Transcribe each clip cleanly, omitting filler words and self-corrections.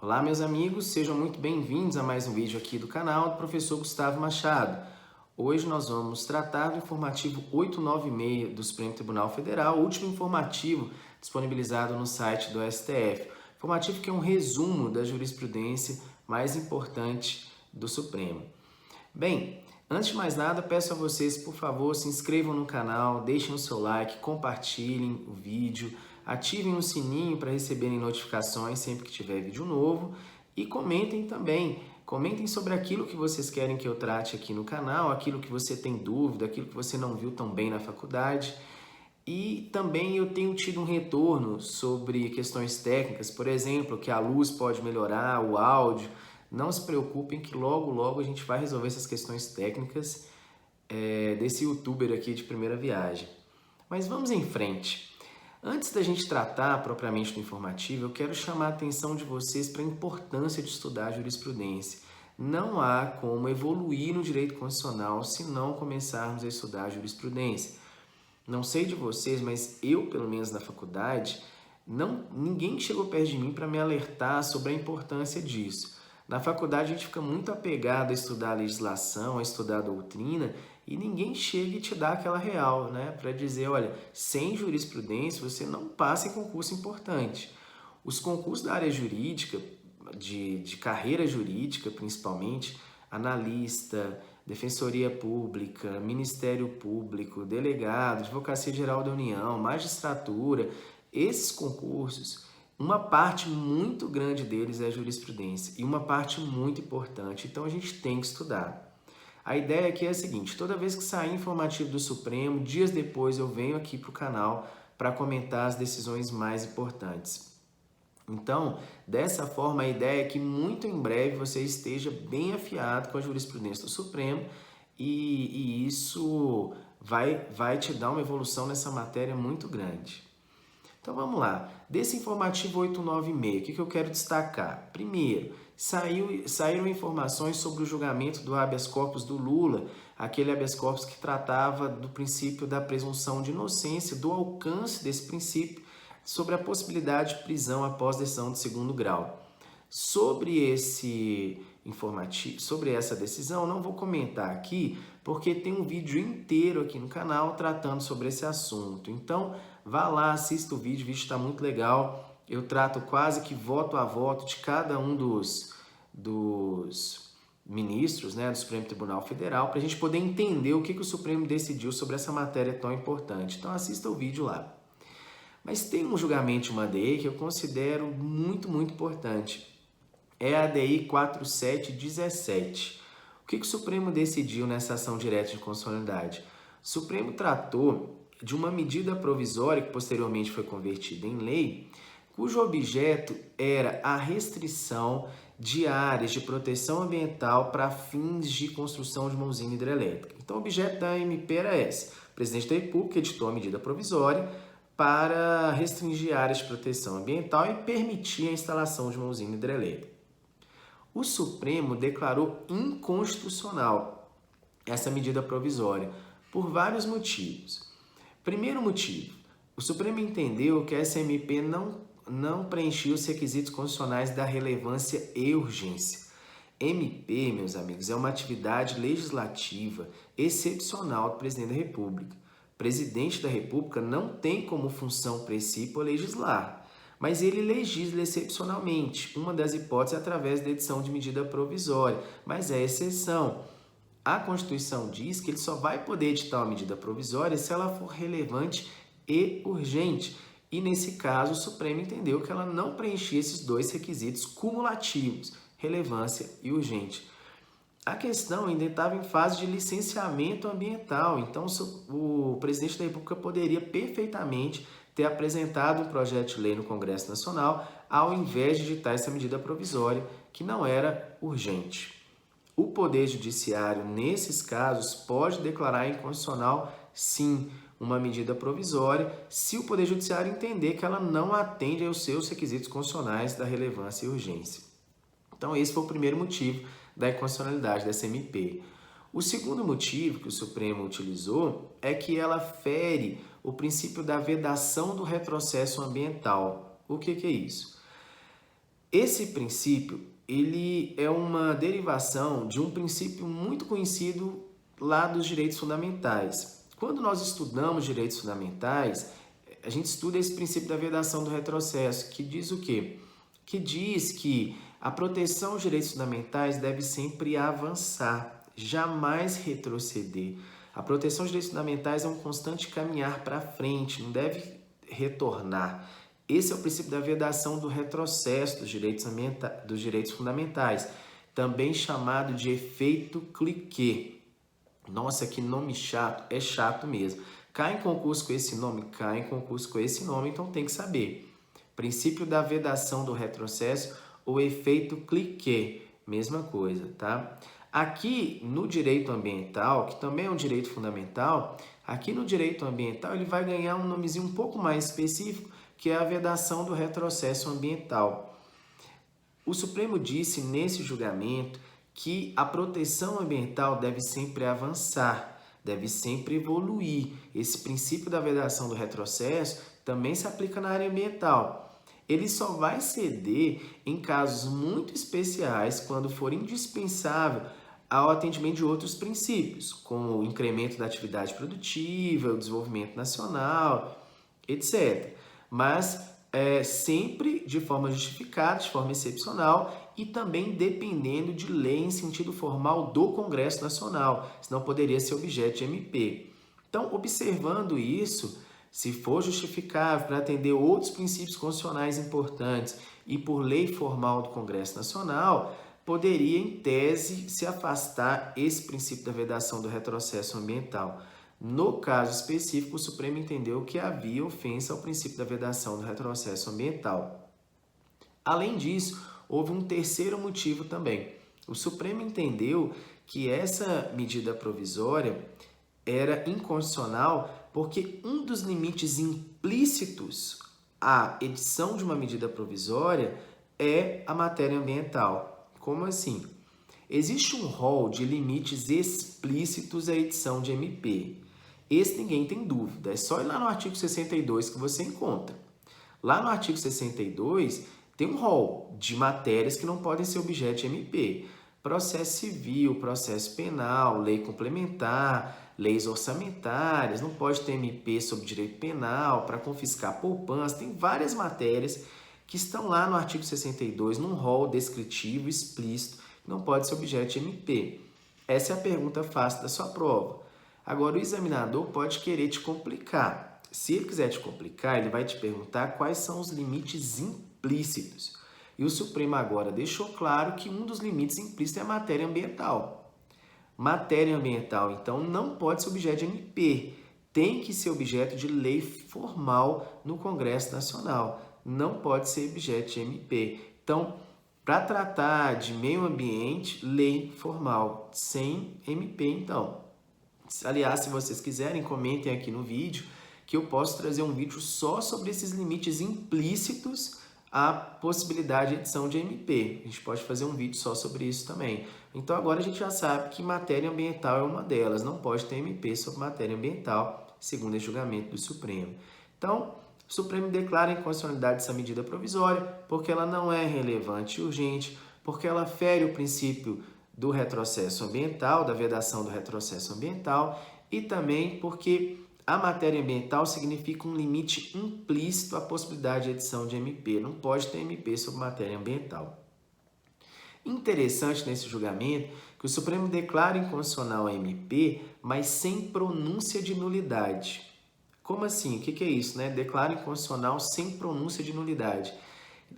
Olá, meus amigos, sejam muito bem-vindos a mais um vídeo aqui do canal do professor Gustavo Machado. Hoje nós vamos tratar do informativo 896 do Supremo Tribunal Federal, o último informativo disponibilizado no site do STF. Informativo que é um resumo da jurisprudência mais importante do Supremo. Bem, antes de mais nada, peço a vocês, por favor, se inscrevam no canal, deixem o seu like, compartilhem o vídeo, ativem o sininho para receberem notificações sempre que tiver vídeo novo e comentem também. Comentem sobre aquilo que vocês querem que eu trate aqui no canal, aquilo que você tem dúvida, aquilo que você não viu tão bem na faculdade. E também eu tenho tido um retorno sobre questões técnicas, por exemplo, que a luz pode melhorar, o áudio. Não se preocupem que logo a gente vai resolver essas questões técnicas desse youtuber aqui de primeira viagem. Mas vamos em frente. Antes da gente tratar propriamente do informativo, eu quero chamar a atenção de vocês para a importância de estudar jurisprudência. Não há como evoluir no direito constitucional se não começarmos a estudar jurisprudência. Não sei de vocês, mas eu, pelo menos na faculdade, ninguém chegou perto de mim para me alertar sobre a importância disso. Na faculdade a gente fica muito apegado a estudar a legislação, a estudar a doutrina, e ninguém chega e te dá aquela real, né? Para dizer, olha, sem jurisprudência você não passa em concurso importante. Os concursos da área jurídica, de carreira jurídica principalmente, analista, defensoria pública, ministério público, delegado, advocacia geral da União, magistratura, esses concursos, uma parte muito grande deles é jurisprudência e uma parte muito importante, então a gente tem que estudar. A ideia aqui é a seguinte, toda vez que sair informativo do Supremo, dias depois eu venho aqui para o canal para comentar as decisões mais importantes. Então, dessa forma, a ideia é que muito em breve você esteja bem afiado com a jurisprudência do Supremo e isso vai te dar uma evolução nessa matéria muito grande. Então vamos lá, desse informativo 896, o que eu quero destacar? Primeiro, saíram informações sobre o julgamento do habeas corpus do Lula, aquele habeas corpus que tratava do princípio da presunção de inocência, do alcance desse princípio, sobre a possibilidade de prisão após decisão de segundo grau. Sobre essa decisão, não vou comentar aqui, porque tem um vídeo inteiro aqui no canal tratando sobre esse assunto. Então, vá lá, assista o vídeo está muito legal. Eu trato quase que voto a voto de cada um dos ministros, né, do Supremo Tribunal Federal, para a gente poder entender o que o Supremo decidiu sobre essa matéria tão importante. Então, assista o vídeo lá. Mas tem um julgamento de uma ADI que eu considero muito importante. É a ADI 4717. O que o Supremo decidiu nessa ação direta de constitucionalidade? O Supremo tratou de uma medida provisória que posteriormente foi convertida em lei, cujo objeto era a restrição de áreas de proteção ambiental para fins de construção de uma usina hidrelétrica. Então, o objeto da MP era esse. O presidente da República editou a medida provisória para restringir áreas de proteção ambiental e permitir a instalação de uma usina hidrelétrica. O Supremo declarou inconstitucional essa medida provisória por vários motivos. Primeiro motivo, o Supremo entendeu que a SMP não preenchia os requisitos constitucionais da relevância e urgência. MP, meus amigos, é uma atividade legislativa excepcional do presidente da República. O presidente da República não tem como função principal legislar, mas ele legisla excepcionalmente. Uma das hipóteses é através da edição de medida provisória, mas é exceção. A Constituição diz que ele só vai poder editar uma medida provisória se ela for relevante e urgente. E nesse caso, o Supremo entendeu que ela não preenchia esses dois requisitos cumulativos, relevância e urgente. A questão ainda estava em fase de licenciamento ambiental, então o presidente da República poderia perfeitamente ter apresentado um projeto de lei no Congresso Nacional ao invés de editar essa medida provisória, que não era urgente. O Poder Judiciário, nesses casos, pode declarar inconstitucional, sim, uma medida provisória, se o Poder Judiciário entender que ela não atende aos seus requisitos constitucionais da relevância e urgência. Então, esse foi o primeiro motivo da inconstitucionalidade dessa MP. O segundo motivo que o Supremo utilizou é que ela fere o princípio da vedação do retrocesso ambiental. O que é isso? Esse princípio, ele é uma derivação de um princípio muito conhecido lá dos direitos fundamentais. Quando nós estudamos direitos fundamentais, a gente estuda esse princípio da vedação do retrocesso, que diz o quê? Que diz que a proteção aos direitos fundamentais deve sempre avançar, jamais retroceder. A proteção aos direitos fundamentais é um constante caminhar para frente, não deve retornar. Esse é o princípio da vedação do retrocesso dos direitos fundamentais, também chamado de efeito cliquet. Nossa, que nome chato, é chato mesmo. Cai em concurso com esse nome? Cai em concurso com esse nome, então tem que saber. Princípio da vedação do retrocesso ou efeito cliquet, mesma coisa, tá? Aqui no direito ambiental, que também é um direito fundamental, aqui no direito ambiental ele vai ganhar um nomezinho um pouco mais específico, que é a vedação do retrocesso ambiental. O Supremo disse nesse julgamento que a proteção ambiental deve sempre avançar, deve sempre evoluir. Esse princípio da vedação do retrocesso também se aplica na área ambiental. Ele só vai ceder em casos muito especiais, quando for indispensável ao atendimento de outros princípios, como o incremento da atividade produtiva, o desenvolvimento nacional, etc. Mas sempre de forma justificada, de forma excepcional e também dependendo de lei em sentido formal do Congresso Nacional, senão poderia ser objeto de MP. Então, observando isso, se for justificável para atender outros princípios constitucionais importantes e por lei formal do Congresso Nacional, poderia, em tese, se afastar esse princípio da vedação do retrocesso ambiental. No caso específico, o Supremo entendeu que havia ofensa ao princípio da vedação do retrocesso ambiental. Além disso, houve um terceiro motivo também. O Supremo entendeu que essa medida provisória era inconstitucional porque um dos limites implícitos à edição de uma medida provisória é a matéria ambiental. Como assim? Existe um rol de limites explícitos à edição de MP. Esse ninguém tem dúvida, é só ir lá no artigo 62 que você encontra. Lá no artigo 62 tem um rol de matérias que não podem ser objeto de MP. Processo civil, processo penal, lei complementar, leis orçamentárias, não pode ter MP sobre direito penal, para confiscar poupança, tem várias matérias que estão lá no artigo 62, num rol descritivo, explícito, que não pode ser objeto de MP. Essa é a pergunta fácil da sua prova. Agora, o examinador pode querer te complicar. Se ele quiser te complicar, ele vai te perguntar quais são os limites implícitos. E o Supremo agora deixou claro que um dos limites implícitos é a matéria ambiental. Matéria ambiental, então, não pode ser objeto de MP. Tem que ser objeto de lei formal no Congresso Nacional. Não pode ser objeto de MP. Então, para tratar de meio ambiente, lei formal, sem MP, então. Aliás, se vocês quiserem, comentem aqui no vídeo que eu posso trazer um vídeo só sobre esses limites implícitos à possibilidade de edição de MP. A gente pode fazer um vídeo só sobre isso também. Então agora a gente já sabe que matéria ambiental é uma delas, não pode ter MP sobre matéria ambiental, segundo esse julgamento do Supremo. Então, o Supremo declara a inconstitucionalidade dessa medida provisória porque ela não é relevante e urgente, porque ela fere o princípio do retrocesso ambiental, da vedação do retrocesso ambiental, e também porque a matéria ambiental significa um limite implícito à possibilidade de edição de MP. Não pode ter MP sobre matéria ambiental. Interessante nesse julgamento que o Supremo declara inconstitucional a MP, mas sem pronúncia de nulidade. Como assim? O que é isso, né? Declara inconstitucional sem pronúncia de nulidade.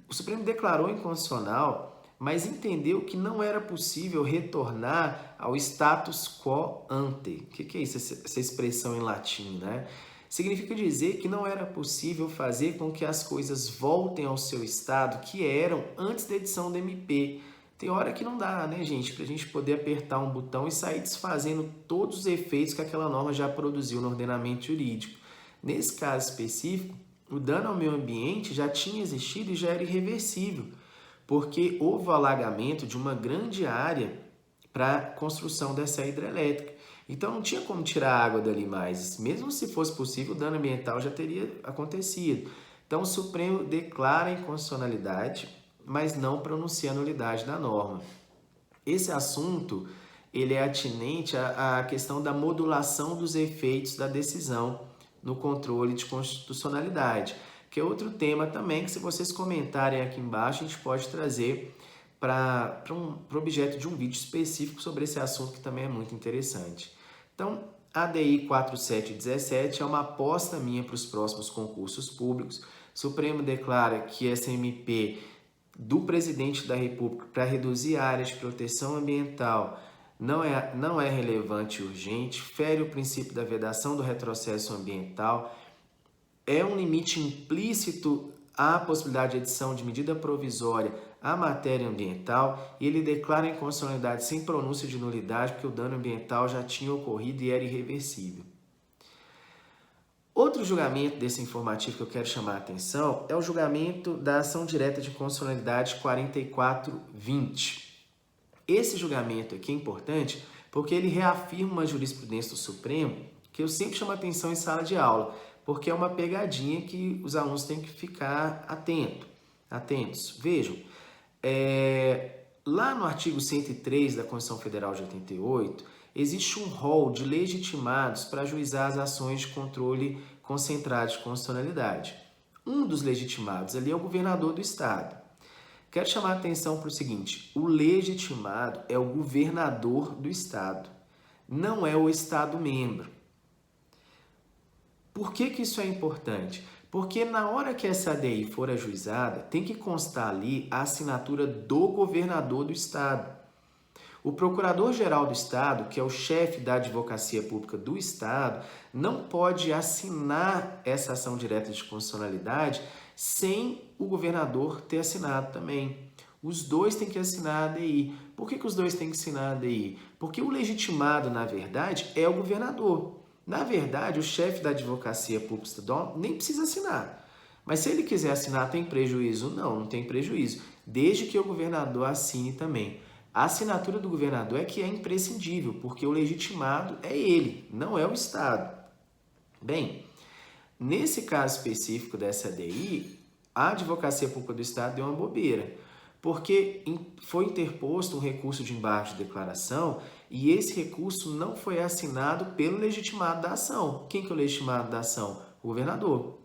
O Supremo declarou inconstitucional, mas entendeu que não era possível retornar ao status quo ante. O que é isso, essa expressão em latim, né? Significa dizer que não era possível fazer com que as coisas voltem ao seu estado que eram antes da edição do MP. Tem hora que não dá, né, gente? Para a gente poder apertar um botão e sair desfazendo todos os efeitos que aquela norma já produziu no ordenamento jurídico. Nesse caso específico, o dano ao meio ambiente já tinha existido e já era irreversível, porque houve o alagamento de uma grande área para a construção dessa hidrelétrica. Então não tinha como tirar a água dali mais. Mesmo se fosse possível, o dano ambiental já teria acontecido. Então o Supremo declara a inconstitucionalidade mas não pronuncia a nulidade da norma. Esse assunto ele é atinente à questão da modulação dos efeitos da decisão no controle de constitucionalidade, que é outro tema também que, se vocês comentarem aqui embaixo, a gente pode trazer para objeto de um vídeo específico sobre esse assunto, que também é muito interessante. Então, a ADI 4717 é uma aposta minha para os próximos concursos públicos. O Supremo declara que essa MP do presidente da República para reduzir a área de proteção ambiental não é relevante e urgente, fere o princípio da vedação do retrocesso ambiental, é um limite implícito à possibilidade de edição de medida provisória à matéria ambiental, e ele declara inconstitucionalidade sem pronúncia de nulidade, porque o dano ambiental já tinha ocorrido e era irreversível. Outro julgamento desse informativo que eu quero chamar a atenção é o julgamento da ação direta de constitucionalidade 4420. Esse julgamento aqui é importante porque ele reafirma uma jurisprudência do Supremo que eu sempre chamo a atenção em sala de aula, porque é uma pegadinha que os alunos têm que ficar atentos. Vejam, lá no artigo 103 da Constituição Federal de 88, existe um rol de legitimados para ajuizar as ações de controle concentrado de constitucionalidade. Um dos legitimados ali é o governador do estado. Quero chamar a atenção para o seguinte: o legitimado é o governador do estado, não é o estado membro. Por que isso é importante? Porque na hora que essa ADI for ajuizada, tem que constar ali a assinatura do governador do estado. O procurador-geral do estado, que é o chefe da advocacia pública do estado, não pode assinar essa ação direta de constitucionalidade sem o governador ter assinado também. Os dois têm que assinar a ADI. Por que os dois têm que assinar a ADI? Porque o legitimado, na verdade, é o governador. Na verdade, o chefe da advocacia pública estadual nem precisa assinar. Mas se ele quiser assinar, tem prejuízo? Não tem prejuízo, desde que o governador assine também. A assinatura do governador é que é imprescindível, porque o legitimado é ele, não é o Estado. Bem, nesse caso específico dessa ADI, a Advocacia Pública do Estado deu uma bobeira, porque foi interposto um recurso de embargo de declaração e esse recurso não foi assinado pelo legitimado da ação. Quem que é o legitimado da ação? O governador.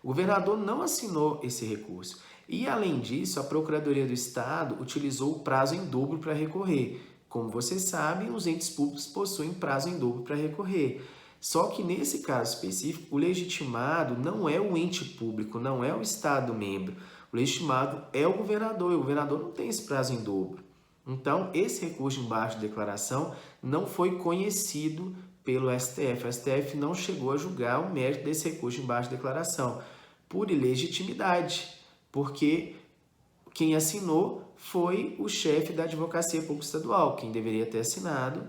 O governador não assinou esse recurso. E, além disso, a Procuradoria do Estado utilizou o prazo em dobro para recorrer. Como vocês sabem, os entes públicos possuem prazo em dobro para recorrer. Só que, nesse caso específico, o legitimado não é o ente público, não é o Estado membro. O legitimado é o governador, e o governador não tem esse prazo em dobro. Então, esse recurso de embargo de declaração não foi conhecido pelo STF. O STF não chegou a julgar o mérito desse recurso de embargo de declaração por ilegitimidade, porque quem assinou foi o chefe da Advocacia Pública Estadual. Quem deveria ter assinado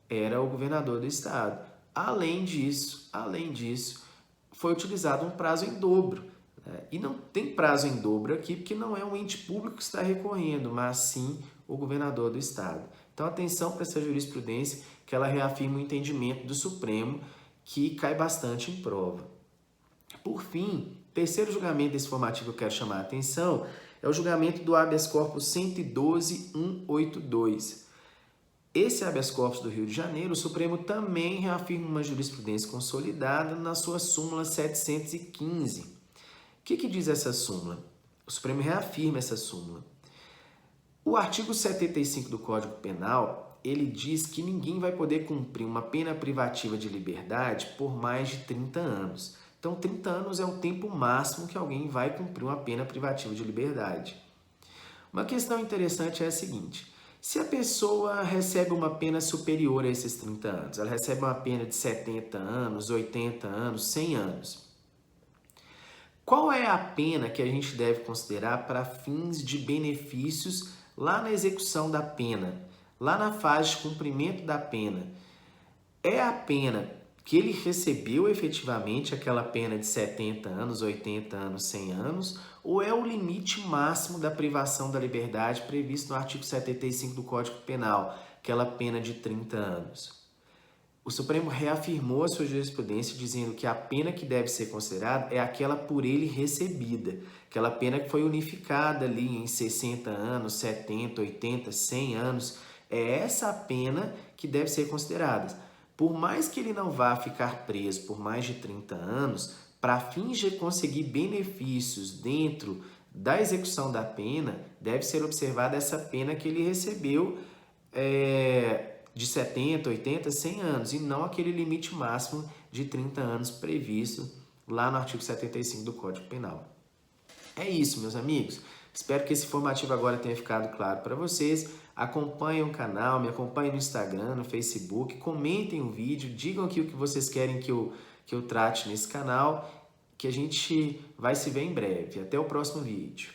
era o governador do estado. Além disso, foi utilizado um prazo em dobro. E não tem prazo em dobro aqui, porque não é um ente público que está recorrendo, mas sim o governador do estado. Então, atenção para essa jurisprudência, que ela reafirma o entendimento do Supremo, que cai bastante em prova. Por fim, terceiro julgamento desse formativo que eu quero chamar a atenção é o julgamento do habeas corpus 112.182. Esse habeas corpus do Rio de Janeiro, o Supremo também reafirma uma jurisprudência consolidada na sua súmula 715. O que diz essa súmula? O Supremo reafirma essa súmula. O artigo 75 do Código Penal, ele diz que ninguém vai poder cumprir uma pena privativa de liberdade por mais de 30 anos. Então, 30 anos é o tempo máximo que alguém vai cumprir uma pena privativa de liberdade. Uma questão interessante é a seguinte: se a pessoa recebe uma pena superior a esses 30 anos, ela recebe uma pena de 70 anos, 80 anos, 100 anos, qual é a pena que a gente deve considerar para fins de benefícios lá na execução da pena, lá na fase de cumprimento da pena? É a pena que ele recebeu efetivamente, aquela pena de 70 anos, 80 anos, 100 anos, ou é o limite máximo da privação da liberdade previsto no artigo 75 do Código Penal, aquela pena de 30 anos? O Supremo reafirmou a sua jurisprudência dizendo que a pena que deve ser considerada é aquela por ele recebida, aquela pena que foi unificada ali em 60 anos, 70, 80, 100 anos. É essa a pena que deve ser considerada. Por mais que ele não vá ficar preso por mais de 30 anos, para fins de conseguir benefícios dentro da execução da pena, deve ser observada essa pena que ele recebeu de 70, 80, 100 anos, e não aquele limite máximo de 30 anos previsto lá no artigo 75 do Código Penal. É isso, meus amigos. Espero que esse informativo agora tenha ficado claro para vocês. Acompanhem o canal, me acompanhem no Instagram, no Facebook, comentem o vídeo, digam aqui o que vocês querem que eu trate nesse canal, que a gente vai se ver em breve. Até o próximo vídeo.